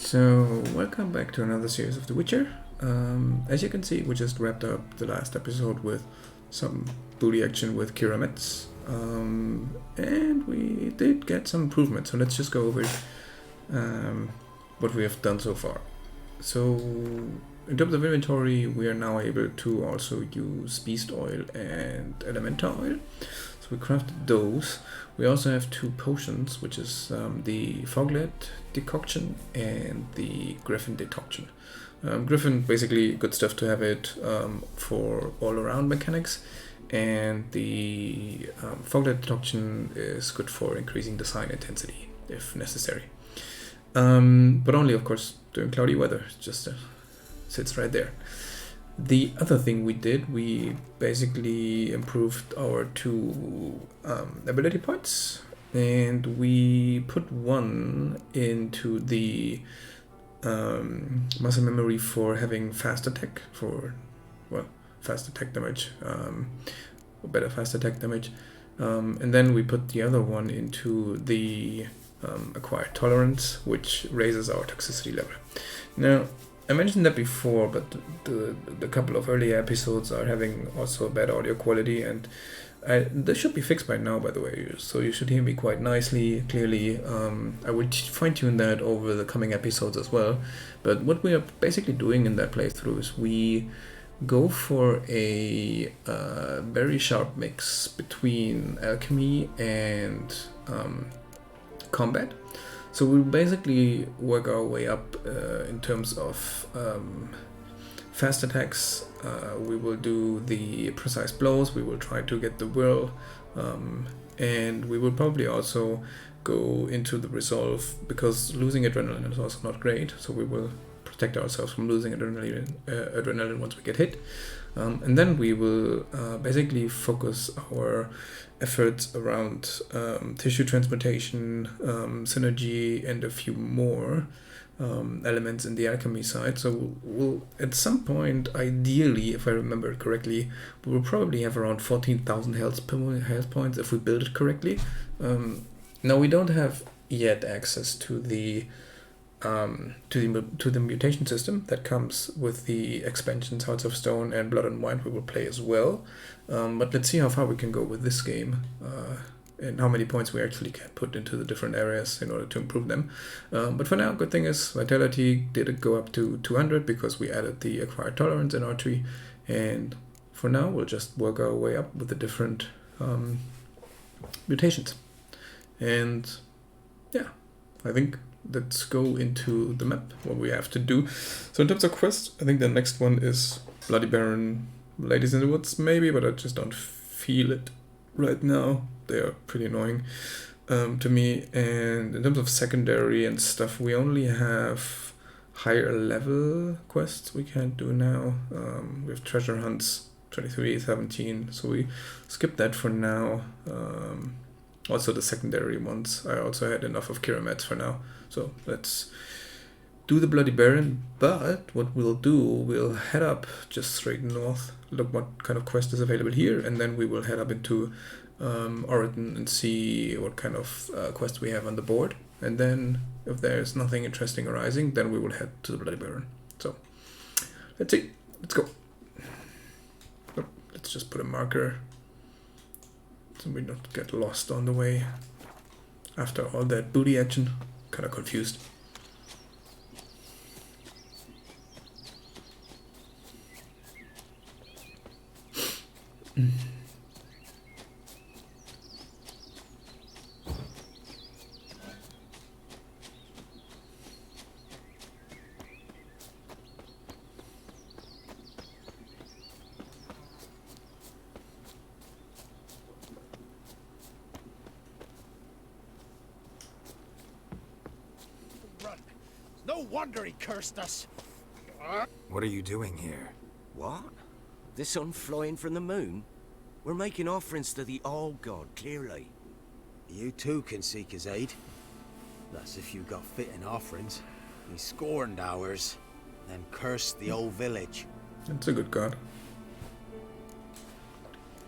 So, welcome back to another series of The Witcher. As you can see, we just wrapped up the last episode with some booty action with Kira Metz. And we did get some improvements, so let's just go over what we have done so far. So, in terms of inventory, we are now able to also use beast oil and elemental oil. So we crafted those. We also have two potions, which is the foglet decoction and the griffin decoction. Griffin, basically good stuff to have it for all-around mechanics, and the foglet decoction is good for increasing the sign intensity if necessary. But only, of course, during cloudy weather. It just sits right there. The other thing we did, we basically improved our two ability points, and we put one into the muscle memory for having fast attack, fast attack damage, or better fast attack damage, and then we put the other one into the acquired tolerance, which raises our toxicity level. Now, I mentioned that before, but the couple of earlier episodes are having also bad audio quality, and this should be fixed by now, by the way, so you should hear me quite nicely, clearly. I will fine-tune that over the coming episodes as well, but what we are basically doing in that playthrough is we go for a very sharp mix between alchemy and combat. So we'll basically work our way up in terms of fast attacks. We will do the precise blows, we will try to get the whirl, and we will probably also go into the resolve, because losing adrenaline is also not great, so we will protect ourselves from losing adrenaline once we get hit. And then we will basically focus our efforts around tissue transmutation, synergy, and a few more elements in the alchemy side. So we'll at some point, ideally, if I remember correctly, we will probably have around 14,000 health points if we build it correctly. Now, we don't have yet access to the mutation system that comes with the expansions Hearts of Stone and Blood and Wine we will play as well. But let's see how far we can go with this game and how many points we actually can put into the different areas in order to improve them. But for now, good thing is Vitality did go up to 200 because we added the acquired tolerance in our tree. And for now, we'll just work our way up with the different mutations. And yeah, I think let's go into the map, what we have to do. So in terms of quests, I think the next one is Bloody Baron, Ladies in the Woods maybe, but I just don't feel it right now. They are pretty annoying to me. And in terms of secondary and stuff, we only have higher level quests we can't do now. We have treasure hunts, 23, 17, so we skip that for now. Also the secondary ones, I also had enough of Kira Metz for now. So let's do the Bloody Baron, but what we'll do, we'll head up just straight north, look what kind of quest is available here, and then we will head up into Oriton and see what kind of quest we have on the board. And then if there's nothing interesting arising, then we will head to the Bloody Baron. So let's see, let's go. Oh, let's just put a marker so we don't get lost on the way after all that booty action. Kind of confused. No wonder he cursed us. What are you doing here? What? The sun flying from the moon? We're making offerings to the All-God, clearly. You too can seek his aid. That's if you got fitting offerings. He scorned ours, then cursed the old village. That's a good god.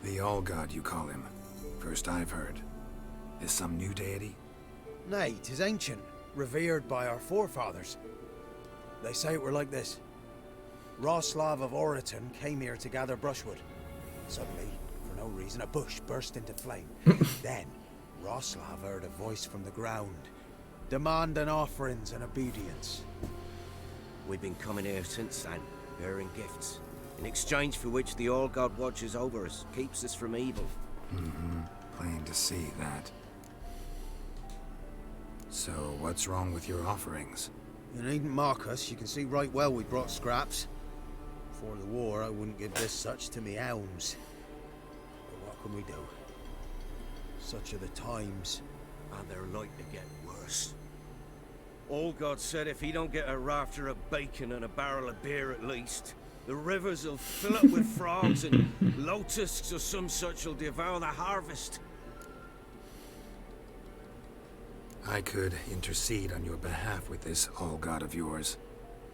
The All-God, you call him. First I've heard. Is some new deity? Nay, 'tis ancient, revered by our forefathers. They say it were like this. Roslav of Oriton came here to gather brushwood. Suddenly, for no reason, a bush burst into flame. Then, Roslav heard a voice from the ground, demanding offerings and obedience. We've been coming here since then, bearing gifts, in exchange for which the All-God watches over us, keeps us from evil. Plain to see that. So, what's wrong with your offerings? You needn't mock us. You can see right well we brought scraps. Before the war, I wouldn't give this such to me elms. But what can we do? Such are the times. And they're like to get worse. All-God said if he don't get a rafter of bacon and a barrel of beer at least, the rivers will fill up with frogs and locusts or some such will devour the harvest. I could intercede on your behalf with this all-god of yours.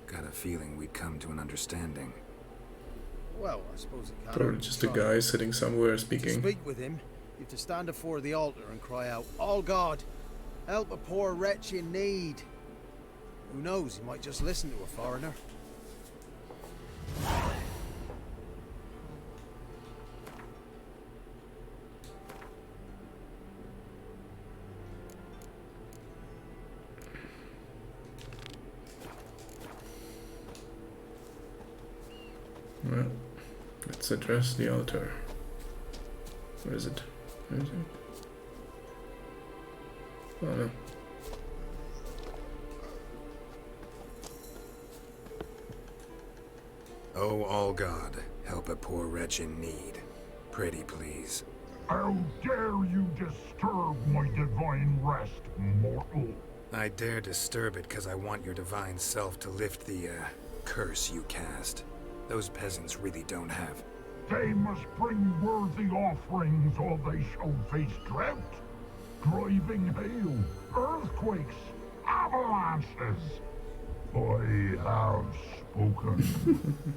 Got a feeling we'd come to an understanding. Well, I suppose it can. Probably just a guy sitting somewhere To speaking. speak with him, you have to stand before the altar and cry out, "All God, help a poor wretch in need." Who knows, he might just listen to a foreigner. Well, let's address the altar. Where is it? Where is it? Oh no. Oh, all God, help a poor wretch in need. Pretty please. How dare you disturb my divine rest, mortal? I dare disturb it because I want your divine self to lift the, curse you cast. Those peasants really don't have. They must bring worthy offerings or they shall face drought, driving hail, earthquakes, avalanches. I have spoken.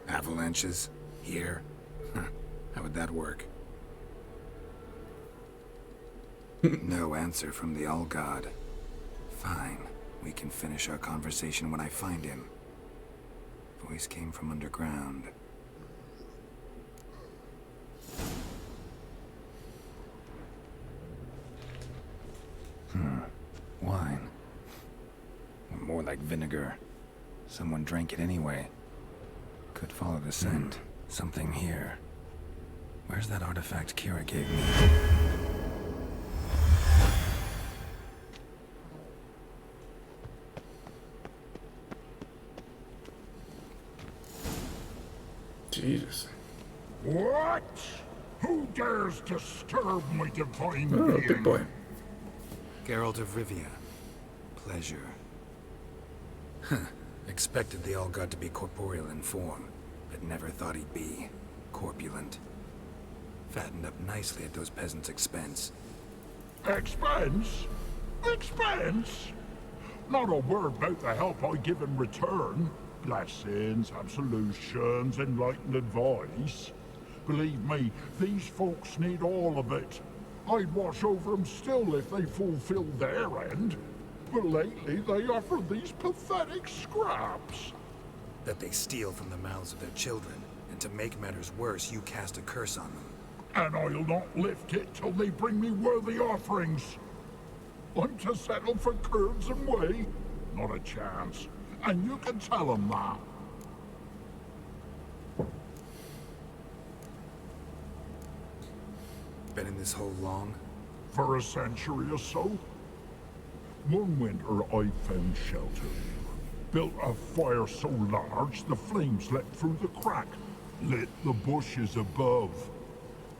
Avalanches? Here? How would that work? No answer from the All-God. Fine. We can finish our conversation when I find him. Voice came from underground. Wine. More like vinegar. Someone drank it anyway. Could follow the scent. Something here. Where's that artifact Kira gave me? Jesus. What? Who dares disturb my divine Oh, being? big boy. Geralt of Rivia. Pleasure. Expected the All-God to be corporeal in form, but never thought he'd be corpulent. Fattened up nicely at those peasants' expense. Expense? Expense? Not a word about the help I give in return. Blessings, absolutions, enlightened advice. Believe me, these folks need all of it. I'd watch over them still if they fulfilled their end. But lately they offer these pathetic scraps. That they steal from the mouths of their children, and to make matters worse, you cast a curse on them. And I'll not lift it till they bring me worthy offerings. I'm to settle for curds and whey? Not a chance. And you can tell them that. Been in this hole long? For a century or so. One winter I found shelter. Built a fire so large the flames leapt through the crack, lit the bushes above.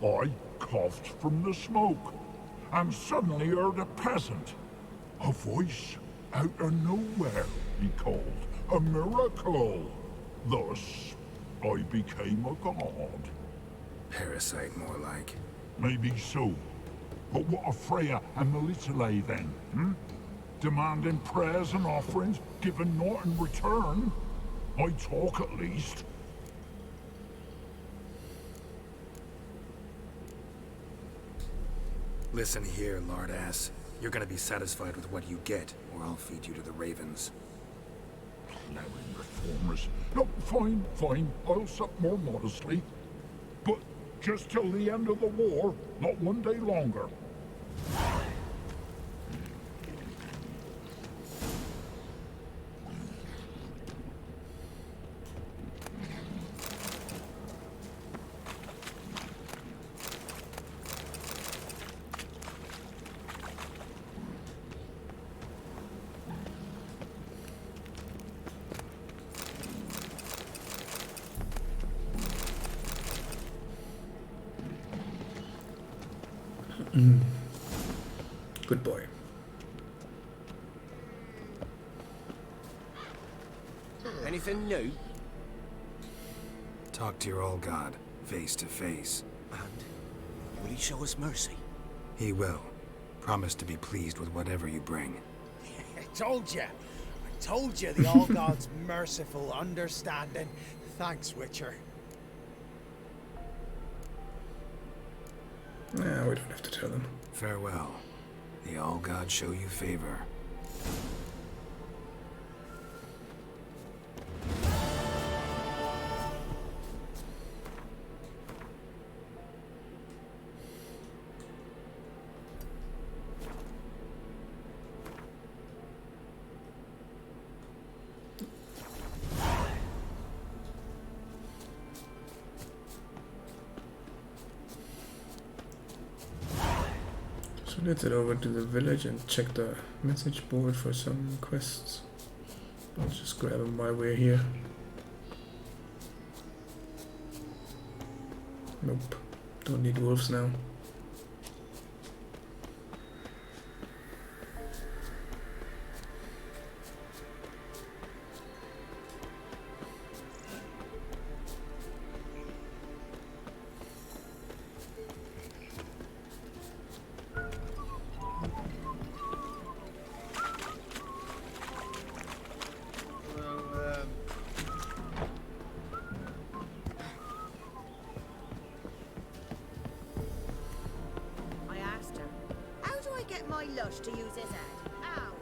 I coughed from the smoke, and suddenly heard a peasant. A voice out of nowhere, he called. A miracle. Thus, I became a god. Parasite, more like. Maybe so. But what of Freya and Melitele then, Demanding prayers and offerings, given naught in return? I talk at least. Listen here, lard-ass. You're gonna be satisfied with what you get, or I'll feed you to the ravens. Flaring reformers. No, fine, fine. I'll sup more modestly. But just till the end of the war, not one day longer. Good boy. Anything new? Talk to your old god, face to face. And will he show us mercy? He will. Promise to be pleased with whatever you bring. I told you. I told you the All God's merciful, understanding. Thanks, Witcher. Nah, we don't have to tell them. Farewell. The All God show you favor. So let's head over to the village and check the message board for some quests. I'll just grab them while we're here. Nope, don't need wolves now. My lush to use his head. Ow!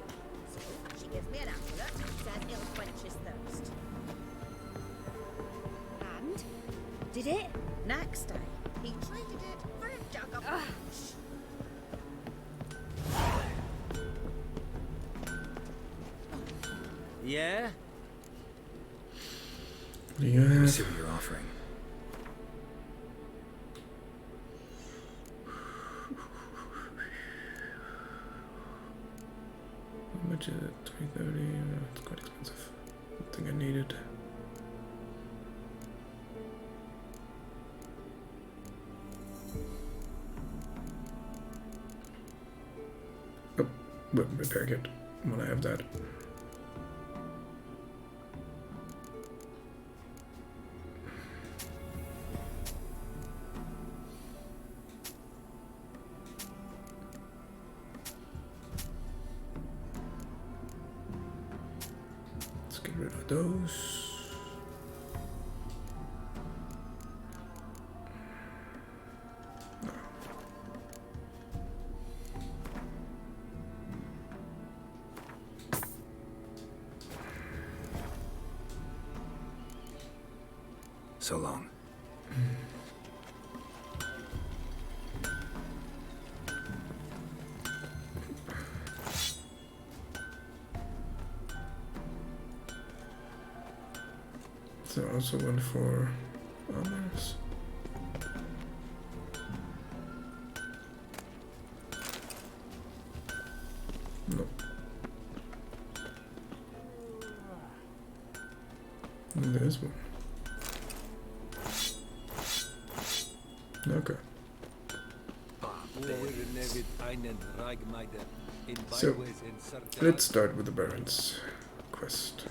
So she gives me an amulet, says it'll quench his thirst. And? Did it? Next day, he traded it for a jug of punch. Yeah? What do you Let me have? see what you're offering. How much is it? 330. It's quite expensive. I think I need it. Oh, repair kit. When I have that. Let's get rid of those. So long. So also one for armors. No. And there's one. Okay. So, let's start with the Baron's quest.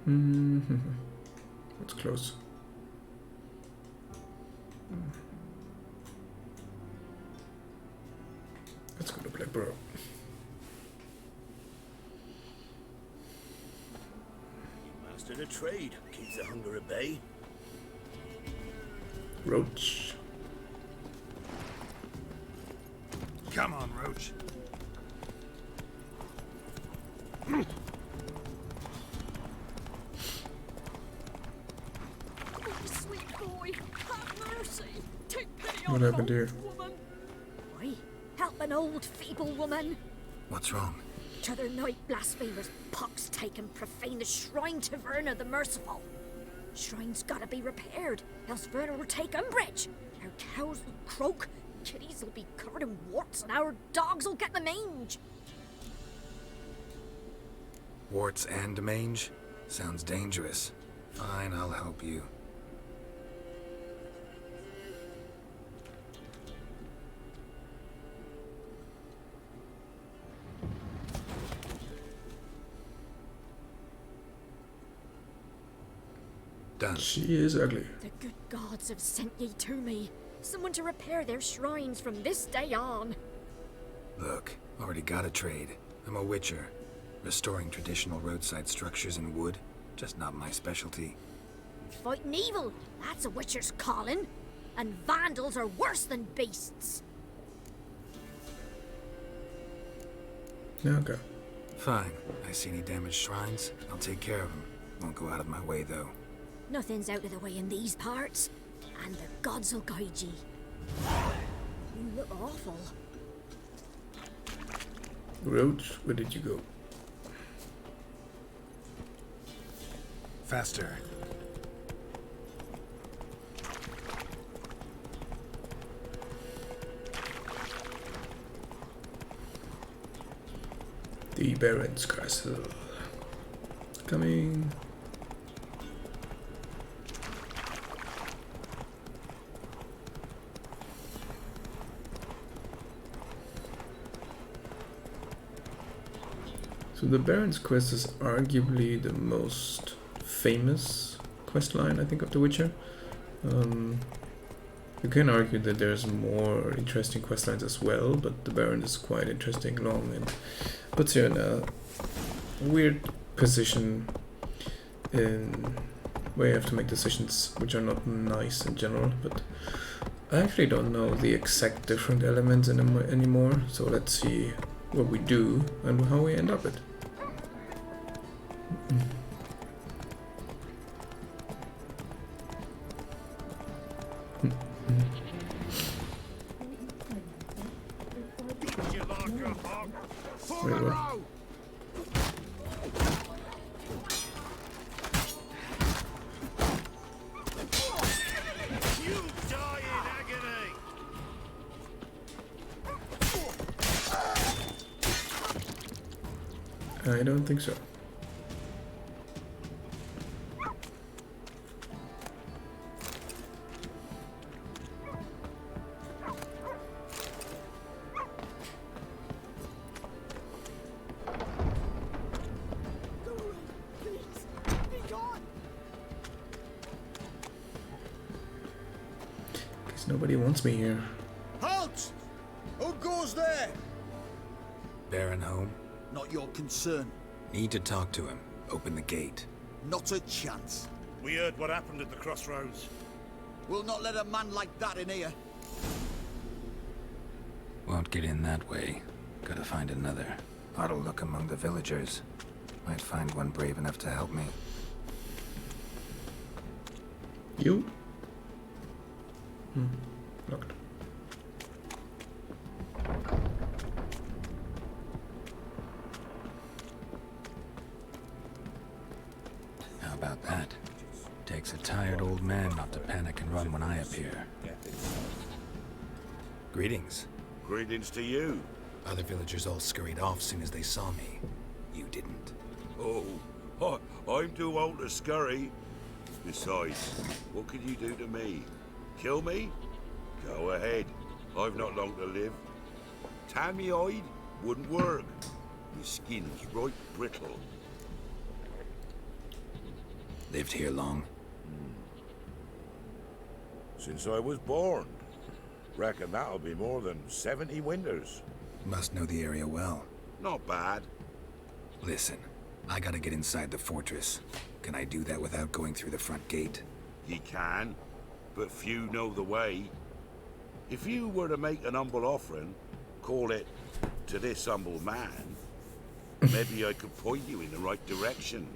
It's close. Let's go to Blackborough. Mastered a trade, keeps the hunger at bay. Roach. Come on, Roach. What happened here? Woman. Why? Help an old feeble woman. What's wrong? T'other night blasphemers pox taken profane the shrine to Verna the Merciful. Shrine's gotta be repaired, else Verna will take umbrage. Our cows will croak, kitties will be covered in warts, and our dogs will get the mange. Warts and mange? Sounds dangerous. Fine, I'll help you. Done. She is ugly. The good gods have sent ye to me. Someone to repair their shrines from this day on. Look, already got a trade. I'm a witcher. Restoring traditional roadside structures in wood, just not my specialty. Fighting evil, that's a witcher's calling. And vandals are worse than beasts. Okay. Fine. I see any damaged shrines, I'll take care of them. Won't go out of my way, though. Nothing's out of the way in these parts, and the gods will guide ye. You look awful. Roach, where did you go? Faster. The Baron's Castle. Coming. So the Baron's Quest is arguably the most famous questline, I think, of The Witcher. You can argue that there's more interesting questlines as well, but the Baron is quite interesting, long, and puts you in a weird position in where you have to make decisions which are not nice in general, but I actually don't know the exact different elements anymore, so let's see what we do and how we end up it. Wait, what? You die in agony! I don't think so. Guess nobody wants me here. Halt! Who goes there? Baron home? Not your concern. Need to talk to him. Open the gate. Not a chance. We heard what happened at the crossroads. We'll not let a man like that in here. Won't get in that way. Gotta find another. Ought to look among the villagers. Might find one brave enough to help me. You? Locked. How about that? Takes a tired old man not to panic and run when I appear. Greetings. Greetings to you. Other villagers all scurried off soon as they saw me. You didn't. Oh, I'm too old to scurry. Besides, what could you do to me? Kill me? Go ahead. I've not long to live. Tan me hide wouldn't work. My skin's right brittle. Lived here long? Since I was born. Reckon that'll be more than 70 winters. Must know the area well. Not bad. Listen, I gotta get inside the fortress. Can I do that without going through the front gate? Ye can, but few know the way. If you were to make an humble offering, call it to this humble man, maybe I could point you in the right direction.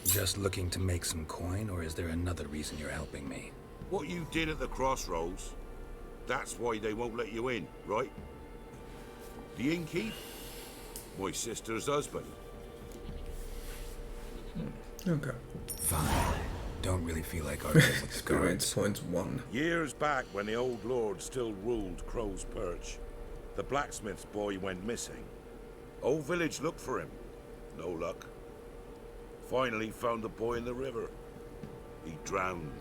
Just looking to make some coin, or is there another reason you're helping me? What you did at the crossroads, that's why they won't let you in, right? The innkeep? My sister's husband. Okay. Fine. Don't really feel like arguing with the Experience guards. points 1. Years back, when the old lord still ruled Crow's Perch, the blacksmith's boy went missing. Whole village looked for him. No luck. Finally found the boy in the river. He drowned.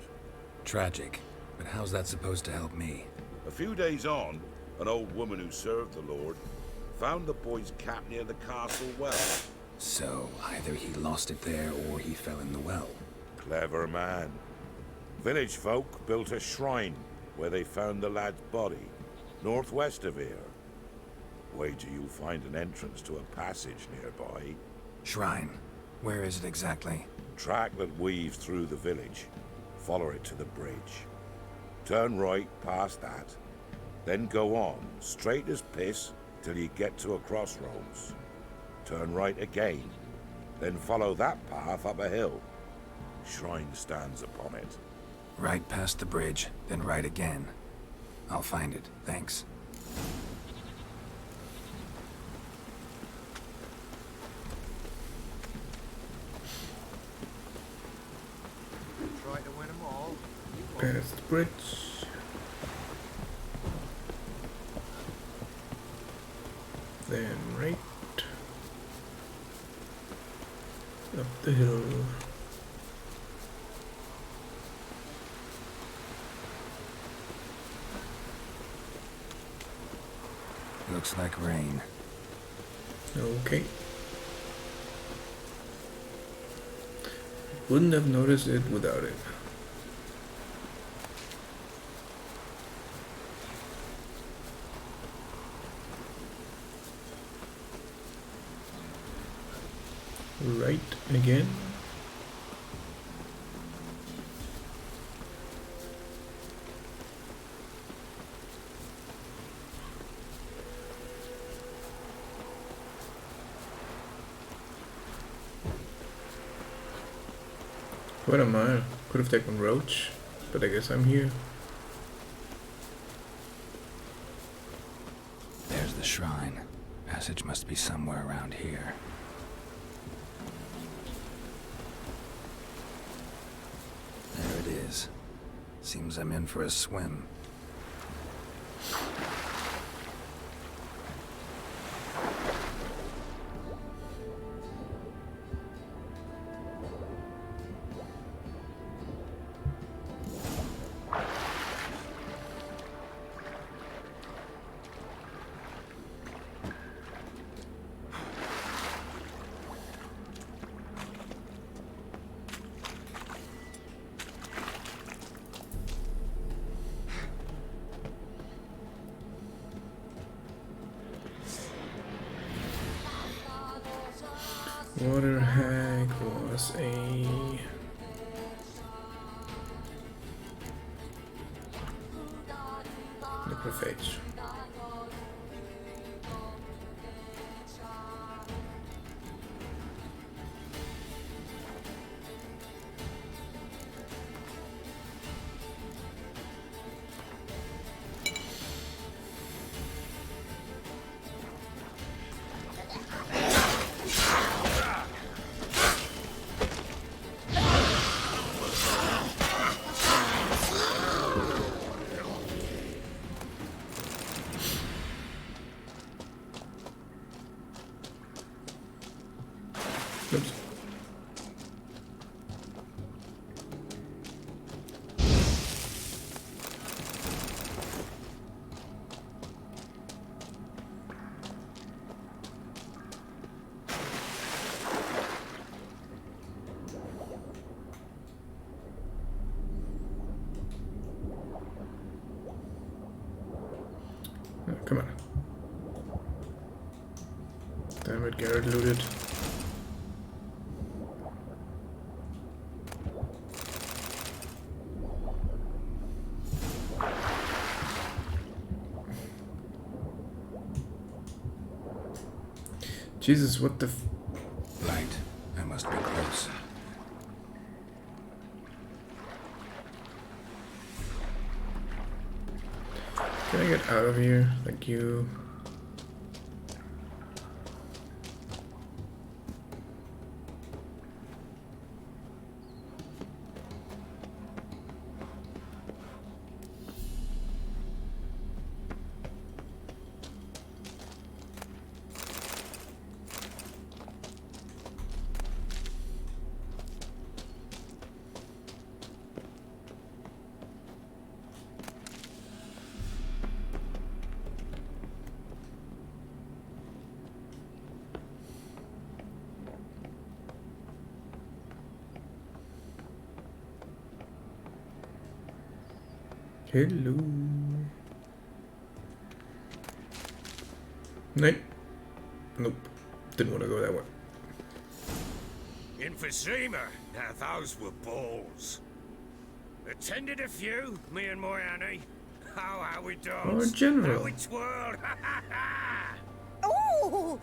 Tragic. But how's that supposed to help me? A few days on, an old woman who served the lord found the boy's cap near the castle well. So, either he lost it there or he fell in the well. Clever man. Village folk built a shrine where they found the lad's body, northwest of here. Wager you'll find an entrance to a passage nearby. Shrine. Where is it exactly? Track that weaves through the village. Follow it to the bridge. Turn right past that. Then go on, straight as piss, till you get to a crossroads. Turn right again. Then follow that path up a hill. Shrine stands upon it. Right past the bridge, then right again. I'll find it, thanks. Try to win them all. Past the bridge. Then right. Up the hill. Looks like rain. Okay. Wouldn't have noticed it without it. Right again. What am I? Could have taken Roach, but I guess I'm here. There's the shrine. Passage must be somewhere around here. There it is. Seems I'm in for a swim. Water hag was a necrophage. Oops. Oh, come on. Damn it, Garrett looted. Jesus, what the Light. I must be close. Can I get out of here? Thank you. Hello. Nope. Nope. Didn't want to go that way. Emphysema. Now those were balls. Attended a few, me and my Annie. How we danced. Oh, General. How we twirled. Oh!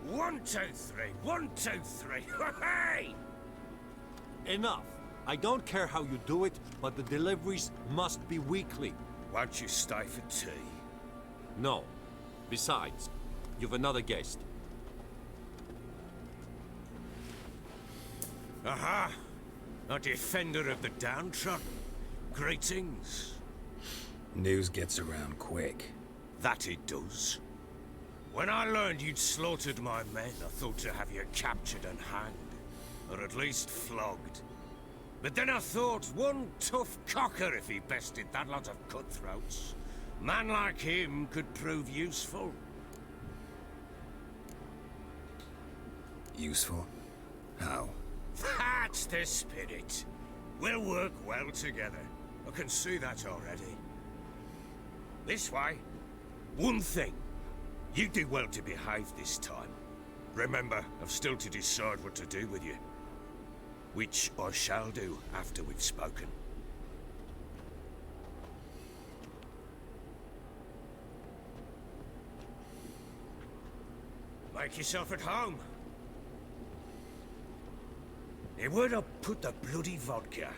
1, 2, 3. 1, 2, 3. Hey! Enough. I don't care how you do it, but the deliveries must be weekly. Won't you stay for tea? No. Besides, you've another guest. Aha! A defender of the downtrodden. Greetings. News gets around quick. That it does. When I learned you'd slaughtered my men, I thought to have you captured and hanged. Or at least flogged. But then I thought, one tough cocker if he bested that lot of cutthroats. Man like him could prove useful. Useful? How? That's the spirit. We'll work well together. I can see that already. This way. One thing. You do well to behave this time. Remember, I've still to decide what to do with you. Which I shall do after we've spoken. Make yourself at home. Hey, where'd I put the bloody vodka?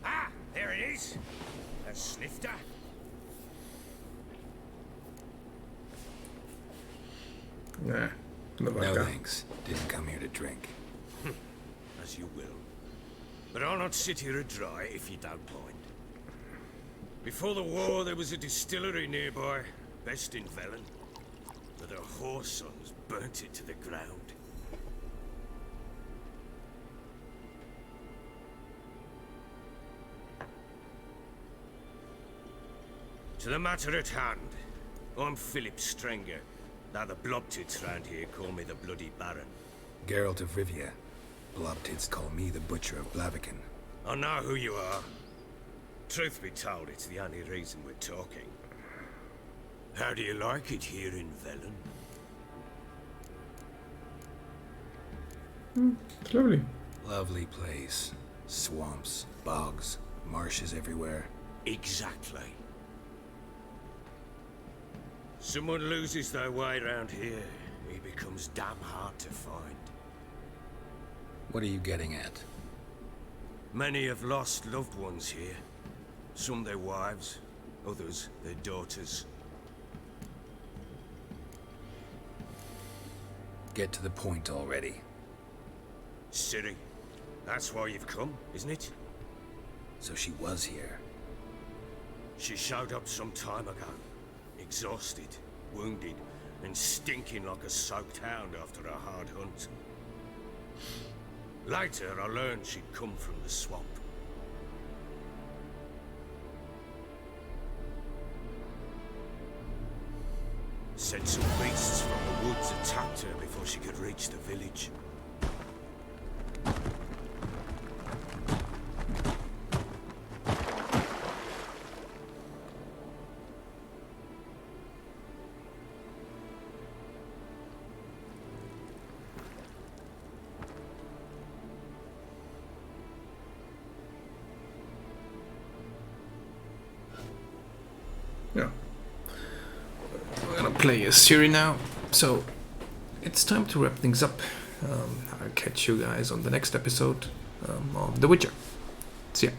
Ah, there it is. A snifter. Nah. No No vodka. thanks. Didn't come here to drink. As you will. But I'll not sit here and dry if you don't mind. Before the war, there was a distillery nearby, best in Velen. But the HoS sons burnt it to the ground. To the matter at hand, I'm Philip Strenger. Now the blobtits round here call me the Bloody Baron. Geralt of Rivia. Blobtits call me the Butcher of Blaviken. I know who you are. Truth be told, it's the only reason we're talking. How do you like it here in Velen? It's lovely. Lovely place. Swamps, bogs, marshes everywhere. Exactly. Someone loses their way around here, he becomes damn hard to find. What are you getting at? Many have lost loved ones here. Some their wives, others their daughters. Get to the point already. Ciri, that's why you've come, isn't it? So she was here. She showed up some time ago. Exhausted, wounded, and stinking like a soaked hound after a hard hunt. Later, I learned she'd come from the swamp. Said some beasts from the woods attacked her before she could reach the village. Yeah. We're gonna play as Ciri now, so it's time to wrap things up. I'll catch you guys on the next episode on The Witcher. See ya.